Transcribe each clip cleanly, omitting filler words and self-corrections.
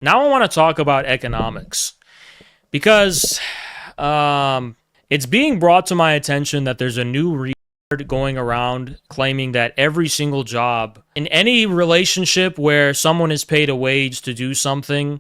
Now I want to talk about economics because it's being brought to my attention that there's a new report going around claiming that every single job in any relationship where someone is paid a wage to do something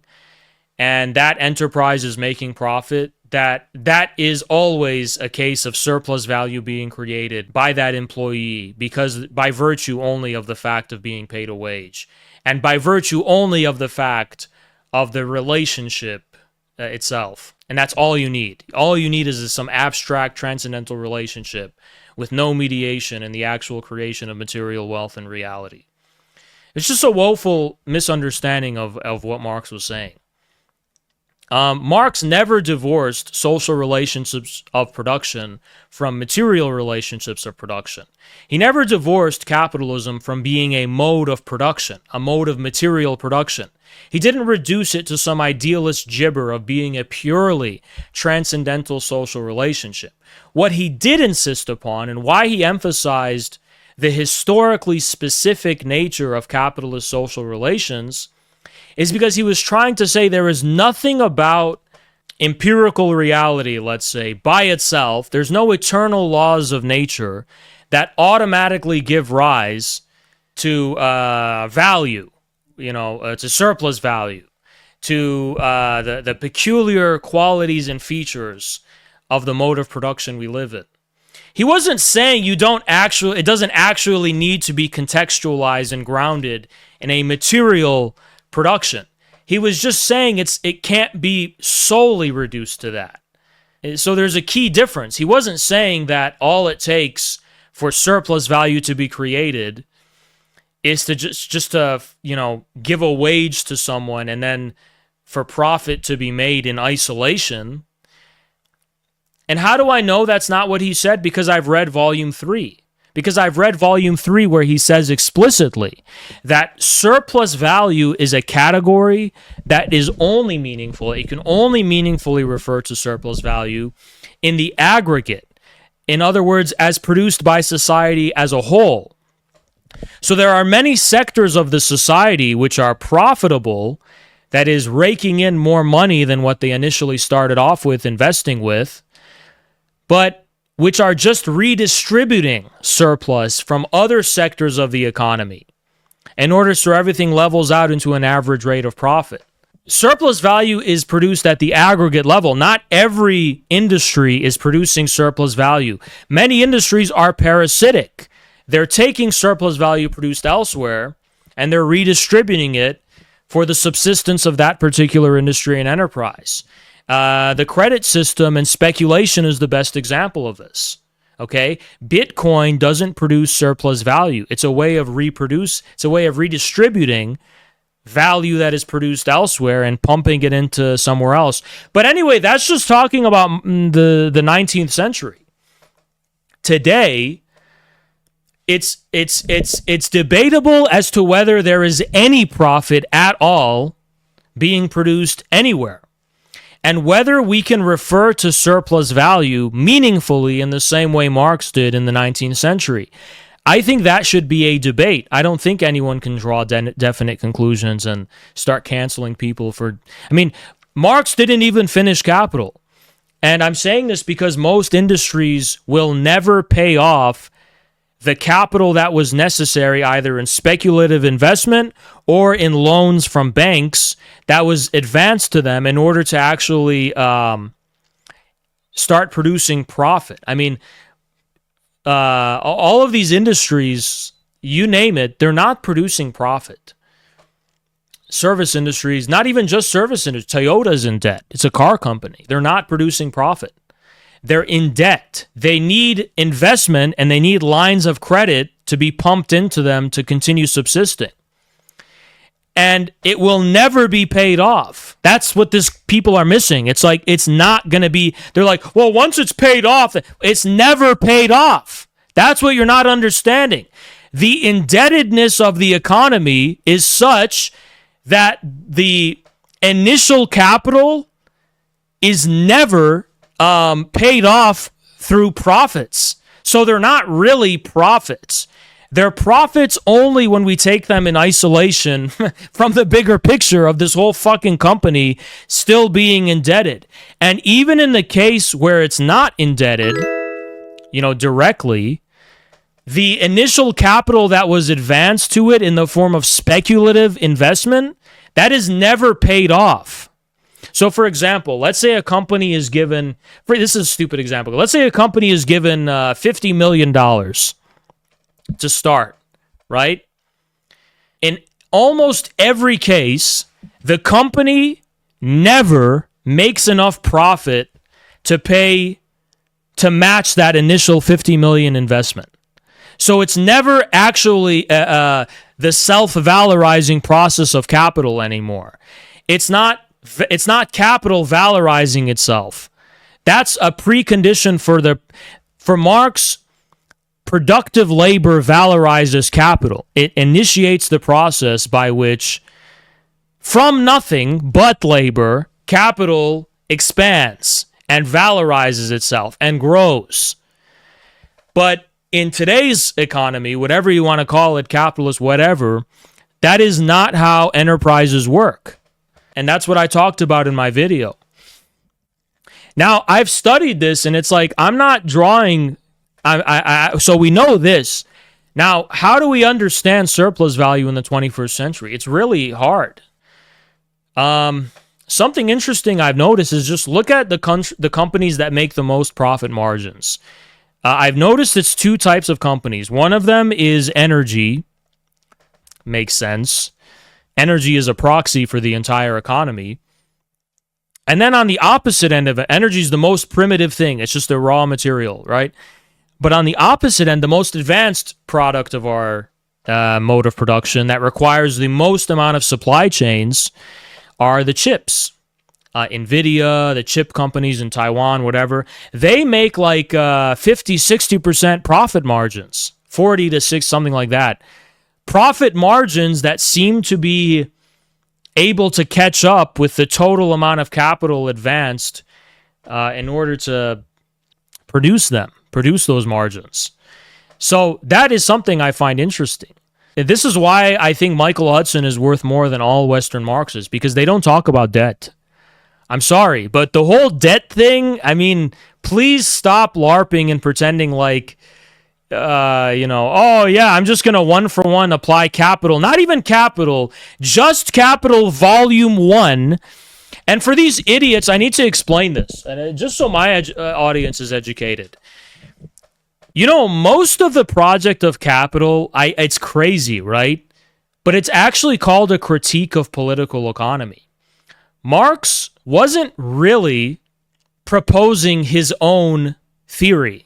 and that enterprise is making profit, that is always a case of surplus value being created by that employee because by virtue only of the fact of being paid a wage and by virtue only of the fact of the relationship itself. And that's all you need. All you need is some abstract transcendental relationship with no mediation in the actual creation of material wealth and reality. It's just a woeful misunderstanding of what Marx was saying. Marx never divorced social relationships of production from material relationships of production. He never divorced capitalism from being a mode of production, a mode of material production. He didn't reduce it to some idealist gibber of being a purely transcendental social relationship. What he did insist upon, and why he emphasized the historically specific nature of capitalist social relations, is because he was trying to say there is nothing about empirical reality, let's say, by itself. There's no eternal laws of nature that automatically give rise to value, to surplus value, to the peculiar qualities and features of the mode of production we live in. He wasn't saying it doesn't actually need to be contextualized and grounded in a material production. He was just saying it can't be solely reduced to that. So there's a key difference. He wasn't saying that all it takes for surplus value to be created is to just to give a wage to someone and then for profit to be made in isolation. And how do I know that's not what he said? Because I've read volume 3. Because I've read volume 3 where he says explicitly that surplus value is a category that is only meaningful. It can only meaningfully refer to surplus value in the aggregate. In other words, as produced by society as a whole. So there are many sectors of the society which are profitable, that is raking in more money than what they initially started off with investing with, but which are just redistributing surplus from other sectors of the economy in order so everything levels out into an average rate of profit. Surplus value is produced at the aggregate level. Not every industry is producing surplus value. Many industries are parasitic. They're taking surplus value produced elsewhere and they're redistributing it for the subsistence of that particular industry and enterprise. The credit system and speculation is the best example of this. Okay, Bitcoin doesn't produce surplus value. It's a way of redistributing value that is produced elsewhere and pumping it into somewhere else. But anyway, that's just talking about the 19th century. Today, it's debatable as to whether there is any profit at all being produced anywhere, and whether we can refer to surplus value meaningfully in the same way Marx did in the 19th century. I think that should be a debate. I don't think anyone can draw definite conclusions and start canceling people for... Marx didn't even finish Capital. And I'm saying this because most industries will never pay off the capital that was necessary either in speculative investment or in loans from banks that was advanced to them in order to actually start producing profit. All of these industries, you name it, they're not producing profit. Service industries, not even just service industries. Toyota's in debt. It's a car company. They're not producing profit. They're in debt. They need investment and they need lines of credit to be pumped into them to continue subsisting. And it will never be paid off. That's what people are missing. It's like, it's not going to be, they're like, well, once it's paid off, it's never paid off. That's what you're not understanding. The indebtedness of the economy is such that the initial capital is never paid off through profits. So they're not really profits. They're profits only when we take them in isolation from the bigger picture of this whole fucking company still being indebted. And even in the case where it's not indebted, directly, the initial capital that was advanced to it in the form of speculative investment, that is never paid off. So, for example, let's say a company is given, this is a stupid example, let's say a company is given $50 million to start, right? In almost every case, the company never makes enough profit to match that initial $50 million investment. So it's never actually the self-valorizing process of capital anymore. It's not capital valorizing itself. That's a precondition for Marx. Productive labor valorizes capital. It initiates the process by which, from nothing but labor, capital expands and valorizes itself and grows. But in today's economy, whatever you want to call it, capitalist, whatever, that is not how enterprises work. And that's what I talked about in my video. Now, I've studied this, and it's like, I'm not drawing... so we know this. Now, how do we understand surplus value in the 21st century? It's really hard. Something interesting I've noticed is just look at the companies that make the most profit margins. I've noticed it's two types of companies. One of them is energy. Makes sense. Energy is a proxy for the entire economy. And then on the opposite end of it, energy is the most primitive thing. It's just a raw material, right? But on the opposite end, the most advanced product of our mode of production that requires the most amount of supply chains are the chips. NVIDIA, the chip companies in Taiwan, whatever, they make like 50, 60% profit margins, 40 to 6, something like that. Profit margins that seem to be able to catch up with the total amount of capital advanced in order to produce those margins. So that is something I find interesting. This is why I think Michael Hudson is worth more than all Western Marxists, because they don't talk about debt. I'm sorry, but the whole debt thing, I mean, please stop LARPing and pretending like, oh yeah, I'm just going to one-for-one apply capital. Not even capital, just capital volume 1. And for these idiots, I need to explain this, and just so my audience is educated. Most of the project of capital, it's crazy, right? But it's actually called a critique of political economy. Marx wasn't really proposing his own theory,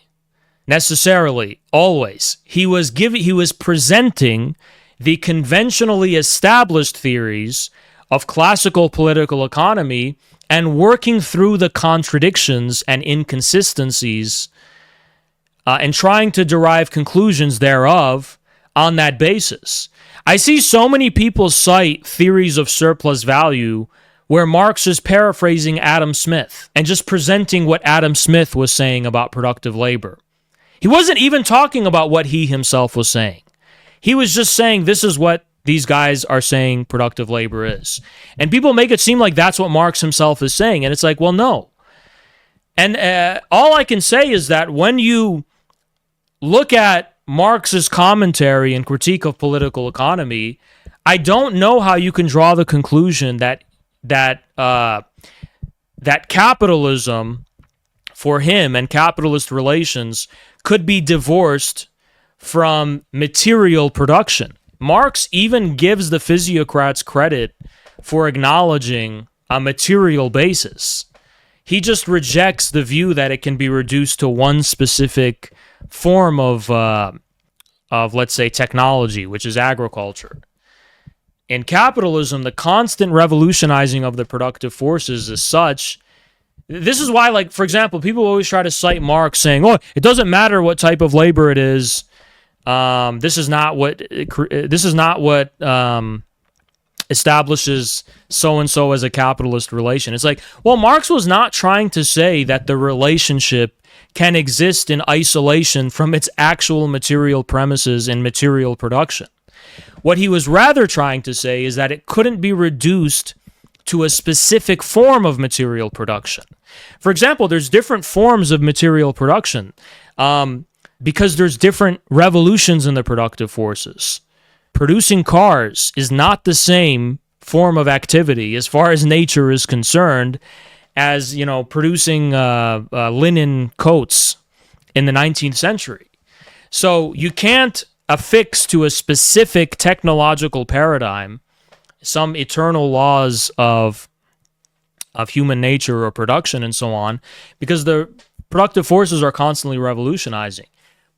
necessarily, always. He was presenting the conventionally established theories of classical political economy and working through the contradictions and inconsistencies and trying to derive conclusions thereof on that basis. I see so many people cite theories of surplus value where Marx is paraphrasing Adam Smith and just presenting what Adam Smith was saying about productive labor. He wasn't even talking about what he himself was saying. He was just saying this is what these guys are saying productive labor is. And people make it seem like that's what Marx himself is saying. And it's like, well, no. And all I can say is that when you look at Marx's commentary and critique of political economy, I don't know how you can draw the conclusion that capitalism for him and capitalist relations could be divorced from material production. Marx even gives the physiocrats credit for acknowledging a material basis. He just rejects the view that it can be reduced to one specific form of let's say, technology, which is agriculture. In capitalism, the constant revolutionizing of the productive forces is such. This is why, like, for example, people always try to cite Marx saying, oh, it doesn't matter what type of labor it is. This is not what establishes so-and-so as a capitalist relation. It's like, well, Marx was not trying to say that the relationship can exist in isolation from its actual material premises and material production. What he was rather trying to say is that it couldn't be reduced to a specific form of material production. For example, there's different forms of material production because there's different revolutions in the productive forces. Producing cars is not the same form of activity as far as nature is concerned as, producing linen coats in the 19th century. So you can't affix to a specific technological paradigm some eternal laws of human nature or production and so on, because the productive forces are constantly revolutionizing.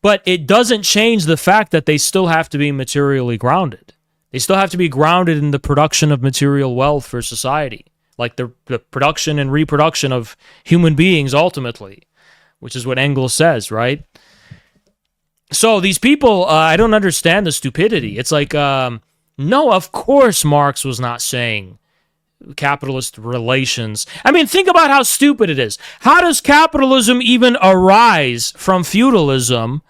But it doesn't change the fact that they still have to be materially grounded. They still have to be grounded in the production of material wealth for society, like the production and reproduction of human beings ultimately, which is what Engels says, right? So these people, I don't understand the stupidity. It's like, no, of course Marx was not saying capitalist relations. I mean, think about how stupid it is. How does capitalism even arise from feudalism?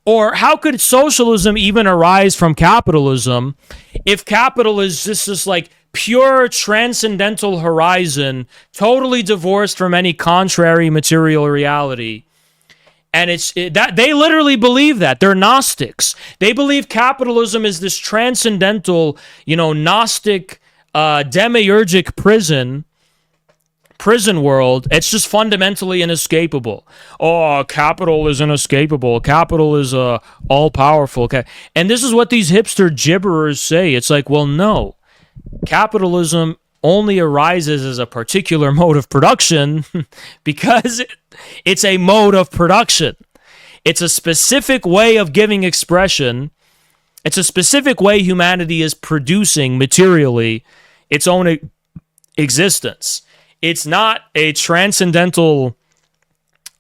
Or how could socialism even arise from capitalism if capital is just this like pure transcendental horizon, totally divorced from any contrary material reality? And that they literally believe that. They're Gnostics. They believe capitalism is this transcendental, Gnostic, demiurgic prison world. It's just fundamentally inescapable. Oh, capital is inescapable. Capital is all-powerful. And this is what these hipster gibberers say. It's like, well, no. Capitalism only arises as a particular mode of production because it's a mode of production. It's a specific way of giving expression. It's a specific way humanity is producing materially its own existence. It's not a transcendental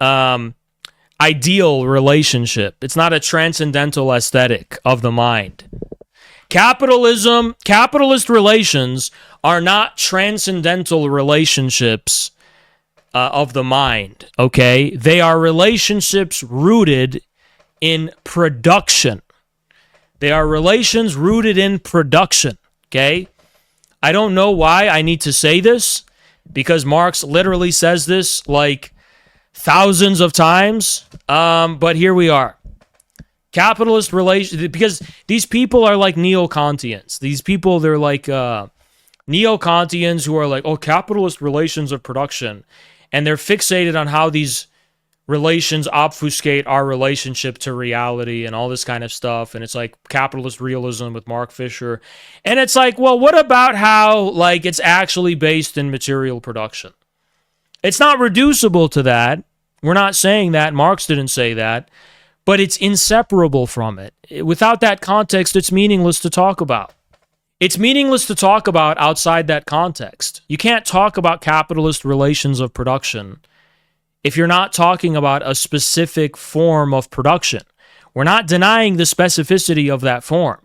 ideal relationship. It's not a transcendental aesthetic of the mind. Capitalist relations are not transcendental relationships of the mind, okay? They are relationships rooted in production. They are relations rooted in production, okay? I don't know why I need to say this, because Marx literally says this like thousands of times, but here we are. Capitalist relations, because these people are like neo-Kantians. These people, they're like neo-Kantians who are like, oh, capitalist relations of production. And they're fixated on how these relations obfuscate our relationship to reality and all this kind of stuff. And it's like capitalist realism with Mark Fisher. And it's like, well, what about how like it's actually based in material production? It's not reducible to that. We're not saying that. Marx didn't say that. But it's inseparable from it. Without that context, it's meaningless to talk about. It's meaningless to talk about outside that context. You can't talk about capitalist relations of production if you're not talking about a specific form of production. We're not denying the specificity of that form,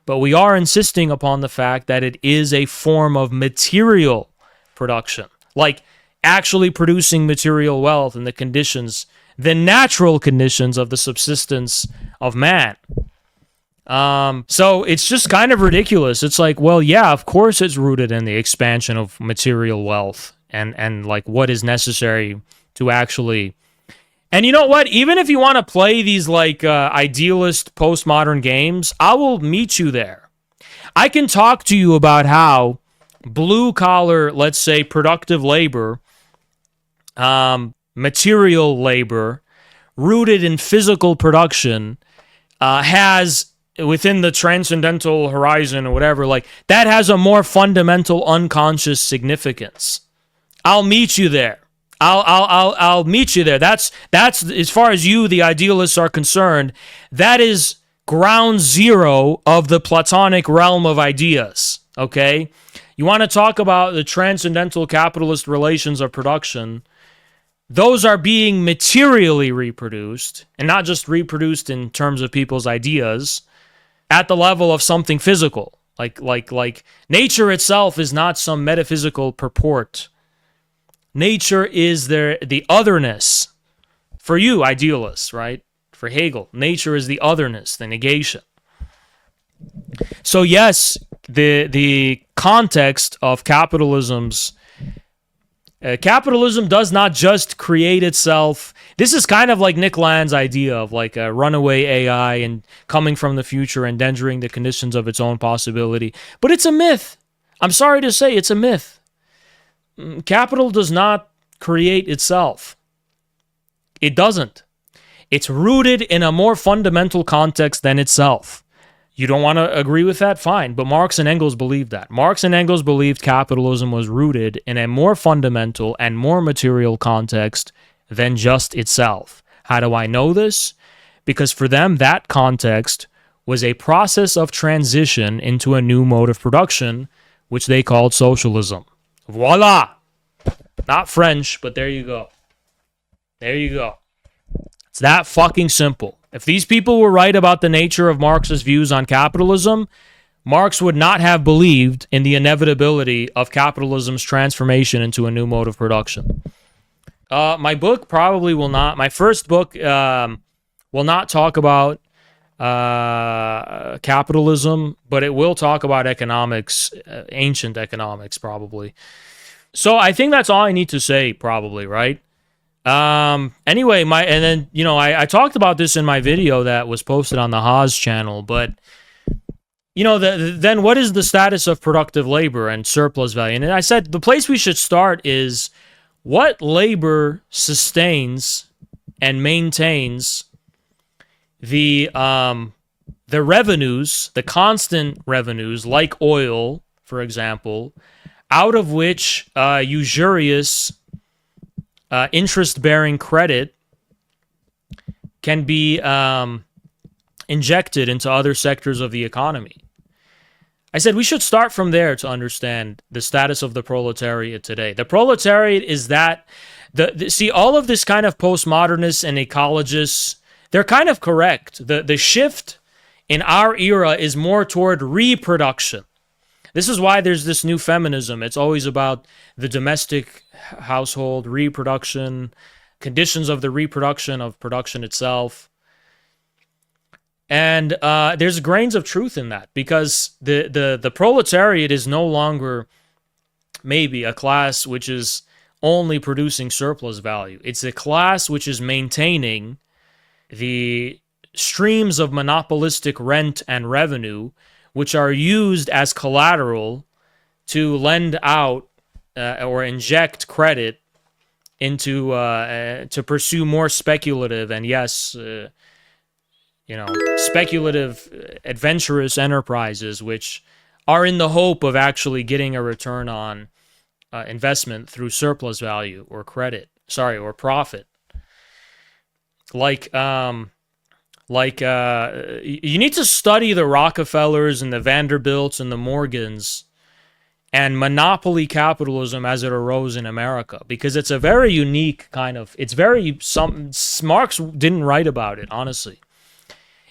but we are insisting upon the fact that it is a form of material production, like actually producing material wealth and the conditions, the natural conditions of the subsistence of man. So it's just kind of ridiculous. It's like, well, yeah, of course it's rooted in the expansion of material wealth and like what is necessary to actually... And you know what? Even if you want to play these like idealist postmodern games, I will meet you there. I can talk to you about how blue collar, let's say productive labor, material labor, rooted in physical production, has, within the transcendental horizon or whatever, like that has a more fundamental unconscious significance. I'll meet you there. I'll meet you there. That's as far as you, the idealists, are concerned, that is ground zero of the Platonic realm of ideas. Okay? You want to talk about the transcendental capitalist relations of production? Those are being materially reproduced, and not just reproduced in terms of people's ideas, at the level of something physical. Like nature itself is not some metaphysical purport. Nature is the otherness. For you, idealists, right? For Hegel, nature is the otherness, the negation. So yes, the context of capitalism's capitalism does not just create itself. This is kind of like Nick Land's idea of like a runaway AI and coming from the future, endangering the conditions of its own possibility. But it's a myth. I'm sorry to say, it's a myth. Capital does not create itself. It doesn't. It's rooted in a more fundamental context than itself. You don't want to agree with that? Fine. But Marx and Engels believed that. Marx and Engels believed capitalism was rooted in a more fundamental and more material context than just itself. How do I know this? Because for them, that context was a process of transition into a new mode of production, which they called socialism. Voila! Not French, but there you go. There you go. It's that fucking simple. If these people were right about the nature of Marx's views on capitalism, Marx would not have believed in the inevitability of capitalism's transformation into a new mode of production. My book probably will not. My first book will not talk about capitalism, but it will talk about economics, ancient economics, probably. So I think that's all I need to say, probably, right? Anyway, and then, you know, I talked about this in my video that was posted on the Haas channel, but, you know, then what is the status of productive labor and surplus value? And I said the place we should start is what labor sustains and maintains the revenues, the constant revenues, like oil, for example, out of which usurious interest-bearing credit can be injected into other sectors of the economy. I said we should start from there to understand the status of the proletariat today. The proletariat is that, see, all of this kind of postmodernists and ecologists, they're kind of correct. The shift in our era is more toward reproduction. This is why there's this new feminism. It's always about the domestic household, reproduction, conditions of the reproduction of production itself. And there's grains of truth in that, because the proletariat is no longer maybe a class which is only producing surplus value. It's a class which is maintaining the streams of monopolistic rent and revenue, which are used as collateral to lend out or inject credit into to pursue more speculative and speculative, adventurous enterprises, which are in the hope of actually getting a return on investment through surplus value or or profit. You need to study the Rockefellers and the Vanderbilts and the Morgans and monopoly capitalism as it arose in America, because it's a very unique kind of, Marx didn't write about it, honestly.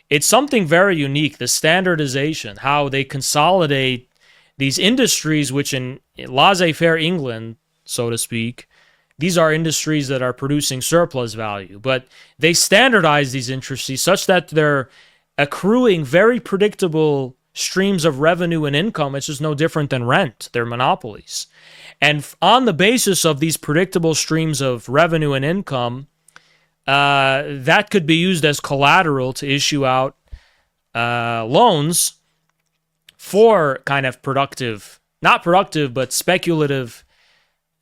It's something very unique, the standardization, how they consolidate these industries, which in laissez-faire England, so to speak, these are industries that are producing surplus value, but they standardize these industries such that they're accruing very predictable streams of revenue and income. It's just no different than rent. They're monopolies. And on the basis of these predictable streams of revenue and income, that could be used as collateral to issue out loans for kind of not productive, but speculative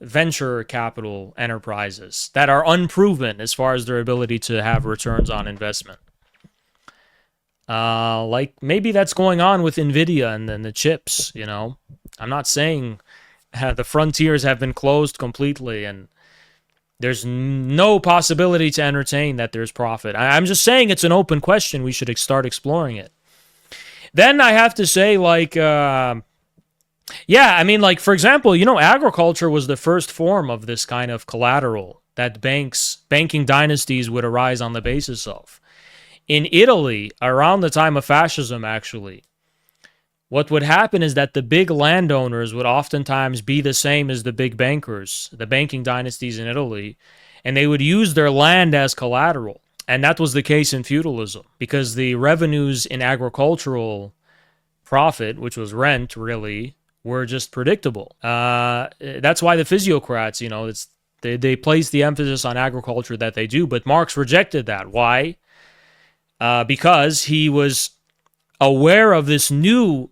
venture capital enterprises that are unproven as far as their ability to have returns on investment. Like maybe that's going on with NVIDIA and then the chips, you know. I'm not saying the frontiers have been closed completely and there's no possibility to entertain that there's profit. I'm just saying it's an open question. We should start exploring it. Then I have to say, for example, you know, agriculture was the first form of this kind of collateral that banking dynasties would arise on the basis of. In Italy, around the time of fascism, actually, what would happen is that the big landowners would oftentimes be the same as the big bankers, the banking dynasties in Italy, and they would use their land as collateral. And that was the case in feudalism, because the revenues in agricultural profit, which was rent, really, were just predictable. That's why the physiocrats, they place the emphasis on agriculture that they do, but Marx rejected that. Why? Because he was aware of this new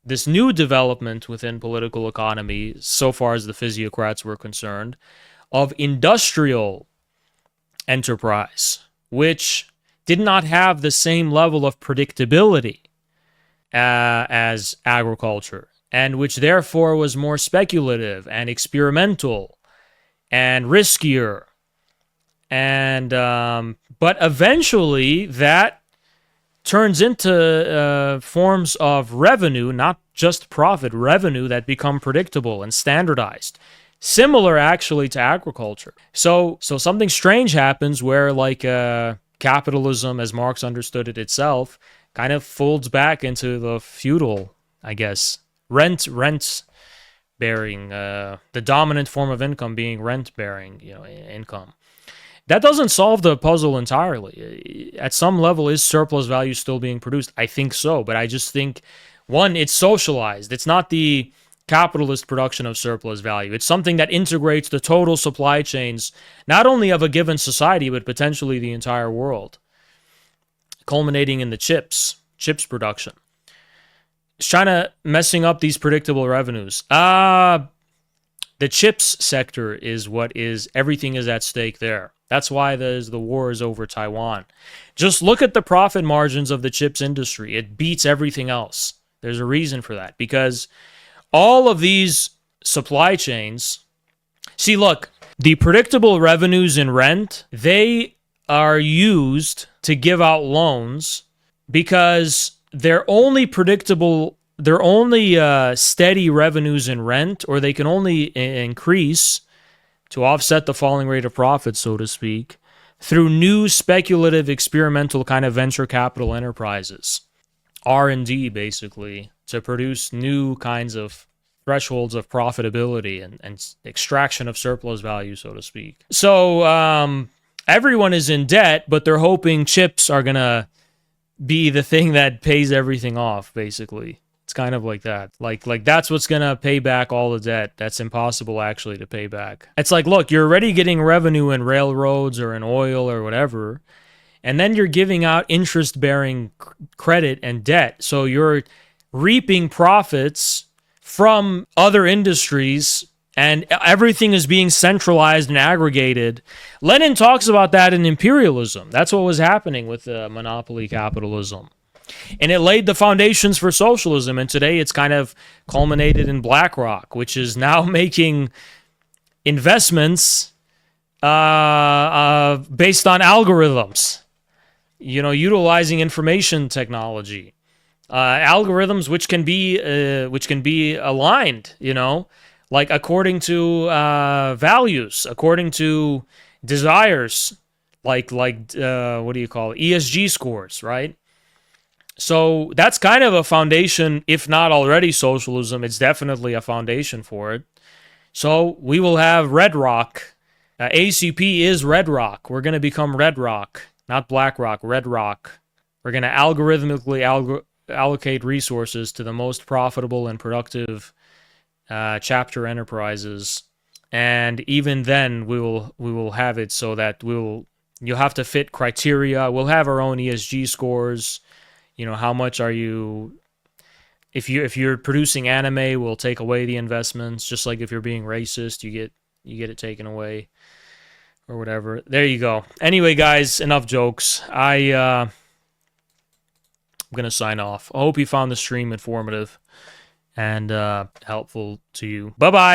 development within political economy, so far as the physiocrats were concerned, of industrial enterprise, which did not have the same level of predictability as agriculture, and which therefore was more speculative and experimental and riskier. And but eventually that turns into forms of revenue, not just profit, revenue that become predictable and standardized. Similar, actually, to agriculture. So something strange happens where, like, capitalism, as Marx understood it itself, kind of folds back into the feudal, I guess, rent-bearing, the dominant form of income being rent-bearing, income. That doesn't solve the puzzle entirely. At some level, is surplus value still being produced? I think so, but I just think, one, it's socialized. It's not the capitalist production of surplus value. It's something that integrates the total supply chains, not only of a given society, but potentially the entire world, culminating in the chips production. It's trying messing up these predictable revenues. The chips sector is everything is at stake there. That's why there's the wars over Taiwan. Just look at the profit margins of the chips industry. It beats everything else. There's a reason for that, because all of these supply chains, see, look, the predictable revenues in rent, they are used to give out loans because they're only predictable, they're only steady revenues in rent, or they can only increase to offset the falling rate of profit, so to speak, through new speculative experimental kind of venture capital enterprises. R&D, basically, to produce new kinds of thresholds of profitability and extraction of surplus value, so to speak. So everyone is in debt, but they're hoping chips are going to be the thing that pays everything off, basically. It's kind of like that. Like that's what's going to pay back all the debt. That's impossible, actually, to pay back. It's like, look, you're already getting revenue in railroads or in oil or whatever, and then you're giving out interest-bearing credit and debt. So you're reaping profits from other industries, and everything is being centralized and aggregated. Lenin talks about that in Imperialism. That's what was happening with monopoly capitalism. And it laid the foundations for socialism, and today it's kind of culminated in BlackRock, which is now making investments based on algorithms, utilizing information technology. Algorithms which can be aligned, like according to values, according to desires, like what do you call it? ESG scores, right? So that's kind of a foundation, if not already socialism. It's definitely a foundation for it. So we will have Red Rock. ACP is Red Rock. We're going to become Red Rock, not BlackRock, Red Rock. We're going to algorithmically allocate resources to the most profitable and productive chapter enterprises, and even then we will have it so that you'll have to fit criteria. We'll have our own ESG scores. How much are you? If you're producing anime, we'll take away the investments. Just like if you're being racist, you get it taken away, or whatever. There you go. Anyway, guys, enough jokes. I'm gonna sign off. I hope you found the stream informative and helpful to you. Bye-bye.